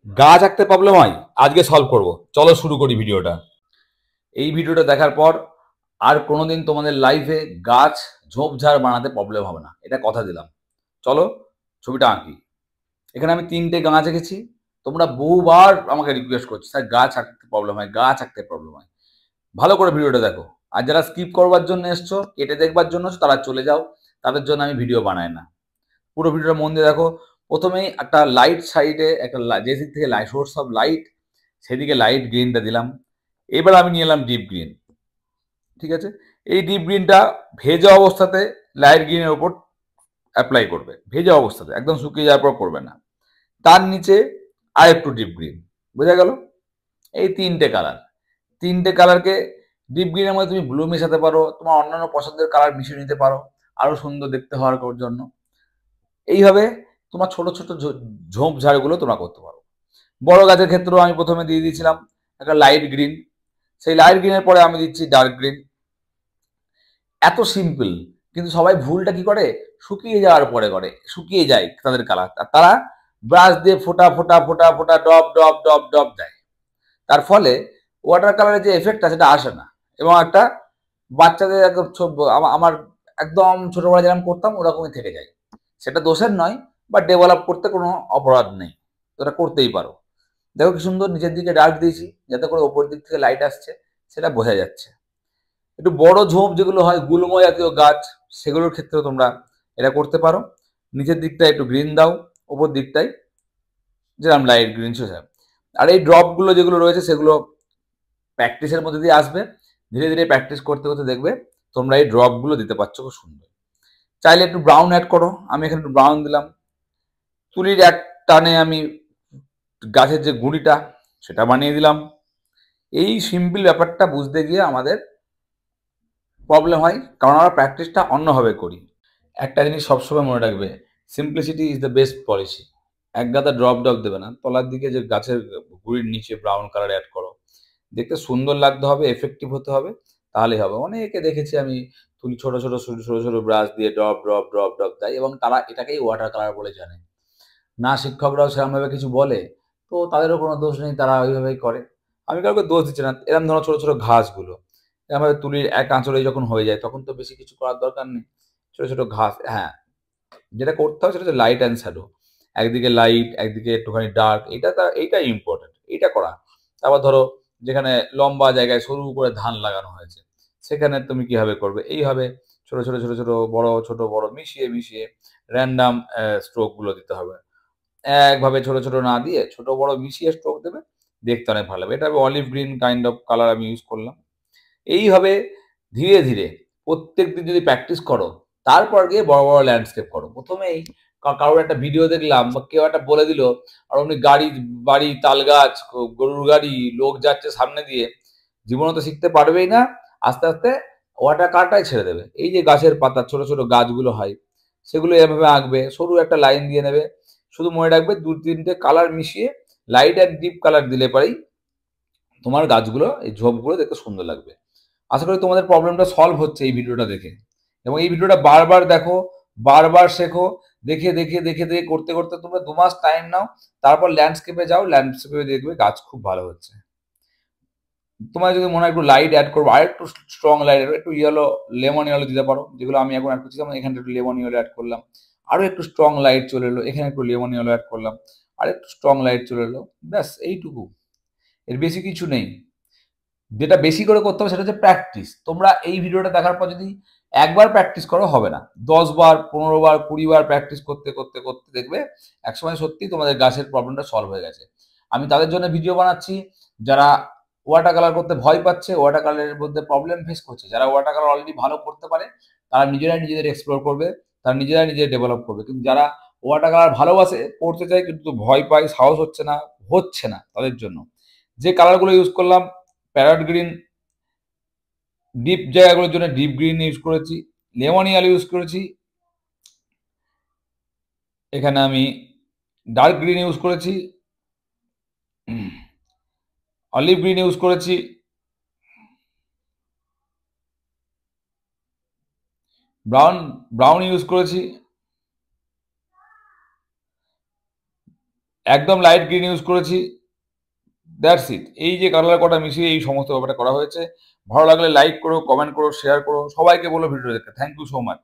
গাছ আঁকতে প্রবলেম হয়, আজকে সলভ করব। চলো শুরু করি ভিডিওটা। এই ভিডিওটা দেখার পর আর কোনোদিন তোমাদের লাইফে গাছ ঝোপঝাড় বানাতে প্রবলেম হবে না, এটা কথা দিলাম। চলো ছবিটা আঁকি। এখানে আমি 3টে গাছ এঁকেছি। তোমরা বহুবার আমাকে রিকোয়েস্ট করছো, স্যার গাছ আঁকতে প্রবলেম হয়, গাছ আঁকতে প্রবলেম হয়। ভালো করে ভিডিওটা দেখো। আর যারা স্কিপ করবার জন্য এসছো, কেটে দেখবার জন্য এসছো, তারা চলে যাও। তাদের জন্য আমি ভিডিও বানাই না। পুরো ভিডিওটা মন দিয়ে দেখো। প্রথমেই একটা লাইট সাইডে একটা যে দিক থেকে লাইট সোর্স অফ লাইট, সেদিকে লাইট গ্রিনটা দিলাম। এবার আমি নিয়ে এলাম ডিপ গ্রিন। ঠিক আছে, এই ডিপ গ্রিনটা ভেজা অবস্থাতে লাইট গ্রিনের ওপর অ্যাপ্লাই করবে, ভেজা অবস্থাতে, একদম শুকিয়ে যাওয়ার পর করবে না। তার নিচে আর একটু ডিপ গ্রিন। বোঝা গেল? এই 3টে কালার, 3টে কালারকে ডিপ গ্রিনের মধ্যে তুমি ব্লু মেশাতে পারো, তোমার অন্যান্য পছন্দের কালার মিশিয়ে নিতে পারো আরো সুন্দর দেখতে হওয়ার জন্য। এইভাবে তোমার ছোট ছোট ঝোপ ঝাড়গুলো তোমরা করতে পারো। বড় গাছের ক্ষেত্রেও আমি প্রথমে দিয়ে দিয়েছিলাম একটা লাইট গ্রিন, সেই লাইট গ্রিনের পরে আমি দিচ্ছি ডার্ক গ্রিন। এত সিম্পল, কিন্তু সবাই ভুলটা কি করে, শুকিয়ে যাওয়ার পরে করে, শুকিয়ে যায় তাদের কালার, আর তারা ব্রাশ দিয়ে ফোটা ফোটা ফোটা ফোটা ডব ডব ডব ডব দেয়। তার ফলে ওয়াটার কালারের যে এফেক্টটা সেটা আসে না, এবং একটা বাচ্চাদের একদম আমার একদম ছোটবেলায় যেরকম করতাম ওরকমই থেকে যায়। সেটা দোষের নয়, বা ডেভেলপ করতে কোনো অপরাধ নেই, তোরা করতেই পারো। দেখো কি সুন্দর নিচের দিকে ডার্ক দিয়েছি, যাতে করে ওপর দিক থেকে লাইট আসছে সেটা বোঝা যাচ্ছে। একটু বড় ঝোপ যেগুলো হয় গুল্ম জাতীয় গাছ, সেগুলোর ক্ষেত্রেও তোমরা এটা করতে পারো। নিচের দিকটায় একটু গ্রিন দাও, ওপর দিকটায় যেরকম লাইট গ্রিন সোজা। আর এই ড্রপগুলো যেগুলো রয়েছে সেগুলো প্র্যাকটিসের মধ্যে দিয়ে আসবে। ধীরে ধীরে প্র্যাকটিস করতে করতে দেখবে তোমরা এই ড্রপগুলো দিতে পারছো খুব সুন্দর। চাইলে একটু ব্রাউন অ্যাড করো, আমি এখানে একটু ব্রাউন দিলাম। তুলির এক টানে আমি গাছের যে গুঁড়িটা সেটা বানিয়ে দিলাম। এই সিম্পল ব্যাপারটা বুঝতে গিয়ে আমাদের প্রবলেম হয়, কারণ আমরা প্র্যাকটিসটা অন্যভাবে করি। একটা জিনিস সবসময় মনে রাখবে, simplicity is the best policy. এক গাদা ড্রপ ডপ দেবে না, তলার দিকে যে গাছের গুঁড়ির নিচে ব্রাউন কালার অ্যাড করো। দেখতে সুন্দর লাগতে হবে, এফেক্টিভ হতে হবে, তাহলেই হবে। অনেকে দেখেছি আমি তুলি ছোট ছোট ছোট ছোট ছোট ব্রাশ দিয়ে ড্রপ ড্রপ ড্রপ ড্রপ দেয়, এবং তারা এটাকেই ওয়াটার কালার বলে জানে না। শিক্ষকরাও সেরকমভাবে কিছু বলে, তো তাদেরও কোনো দোষ নেই, তারা ওইভাবেই করে। আমি কাউকে দোষ দিচ্ছি না। এরকম ধরো ছোট ছোট ঘাসগুলো এরকমভাবে তুলির এক আঁচড়ে যখন হয়ে যায়, তখন তো বেশি কিছু করার দরকার নেই। ছোট ছোট ঘাস, হ্যাঁ, যেটা করতে হবে সেটা হচ্ছে লাইট অ্যান্ড শ্যাডো। একদিকে লাইট, একদিকে একটুখানি ডার্ক, এইটাই ইম্পর্টেন্ট, এইটা করা। তারপর ধরো যেখানে লম্বা জায়গায় সরু করে ধান লাগানো হয়েছে, সেখানে তুমি কিভাবে করবে, এইভাবে ছোট ছোট ছোট ছোট বড় ছোট বড় মিশিয়ে মিশিয়ে র্যান্ডাম স্ট্রোক গুলো দিতে হবে। একভাবে ছোট ছোট না দিয়ে ছোট বড় মিশিয়ে স্ট্রোক দেবে, দেখতে অনেক ভালো লাগবে। এটা আমি olive green kind of colour আমি ইউজ করলাম। এইভাবে ধীরে ধীরে প্রত্যেকদিন যদি প্র্যাকটিস করো, তারপর গিয়ে বড় বড় ল্যান্ডস্কেপ করো। প্রথমেই কারোর একটা ভিডিও দেখলাম বা কেউ একটা বলে দিল, আর উনি গাড়ি, বাড়ি, তাল গাছ, গরুর গাড়ি, লোক যাচ্ছে সামনে দিয়ে, জীবনে তো শিখতে পারবেই না। আস্তে আস্তে ওয়াটার কালারটাই ছেড়ে দেবে। এই যে গাছের পাতা ছোট ছোট গাছগুলো হয়, সেগুলো এভাবে আঁকবে, সরু একটা লাইন দিয়ে নেবে। শুধু মনে রাখবে 2-3টে কালার মিশিয়ে লাইট আর ডিপ কালার দিলে পরেই তোমার গাছগুলো, এই ঝোপগুলো দেখতে সুন্দর লাগবে। আশা করি তোমাদের প্রবলেমটা সলভ হচ্ছে এই ভিডিওটা দেখে, এবং এই ভিডিওটা বারবার দেখো, বারবার শেখো। দেখে দেখে দেখে দেখে করতে করতে তোমরা 2 মাস টাইম নাও, তারপর ল্যান্ডস্কেপে যাও, ল্যান্ডস্কেপে দেখবে গাছ খুব ভালো হচ্ছে। তোমার যদি মনে হয় একটু লাইট অ্যাড করবো, আর একটু স্ট্রং লাইট, একটু ইয়েলো, লেমন ইয়েলো দিতে পারো, যেগুলো আমি এখন অ্যাড করছি। যেমন এখানে একটু লেমন ইয়েলো অ্যাড করলাম, আরও একটু স্ট্রং লাইট চলে এলো, এখানে একটু লেমন ইয়েলো অ্যাড করলাম, আর একটু স্ট্রং লাইট চলে এলো, ব্যাস এইটুকু, এর বেশি কিছু নেই। যেটা বেশি করে করতে হবে সেটা হচ্ছে প্র্যাকটিস। তোমরা এই ভিডিওটা দেখার পর যদি একবার প্র্যাকটিস করো হবে না, 10 বার, 15 বার, 20 বার প্র্যাকটিস করতে করতে করতে দেখবে একসময় সত্যি তোমাদের গাছের প্রবলেমটা সলভ হয়ে গেছে। আমি তাদের জন্য ভিডিও বানাচ্ছি যারা ওয়াটার কালার করতে ভয় পাচ্ছে, ওয়াটার কালারের মধ্যে প্রবলেম ফেস করছে। যারা ওয়াটার কালার অলরেডি ভালো করতে পারে, তারা নিজেরাই নিজেদের এক্সপ্লোর করবে, তারা নিজেরাই নিজেদের ডেভেলপ করবে। কিন্তু যারা ওয়াটার কালার ভালোবাসে, করতে চায় কিন্তু ভয় পায়, সাহস হচ্ছে না, তাদের জন্য যে কালারগুলো ইউজ করলাম, প্যারট গ্রিন, ডিপ জায়গাগুলোর জন্য ডিপ গ্রিন ইউজ করেছি, লেমন ইয়েলো ইউজ করেছি, এখানে আমি ডার্ক গ্রিন ইউজ করেছি, অলিভ গ্রিন ইউজ করেছি, ব্রাউন ব্রাউন ইউজ করেছি, একদম লাইট গ্রিন ইউজ করেছি, দ্যাটস ইট। এই যে কালার কটা মিশিয়ে এই সমস্ত ব্যাপারটা করা হয়েছে। ভালো লাগলে লাইক করো, কমেন্ট করো, শেয়ার করো, সবাইকে বলো ভিডিও দেখতে। Thank you so much.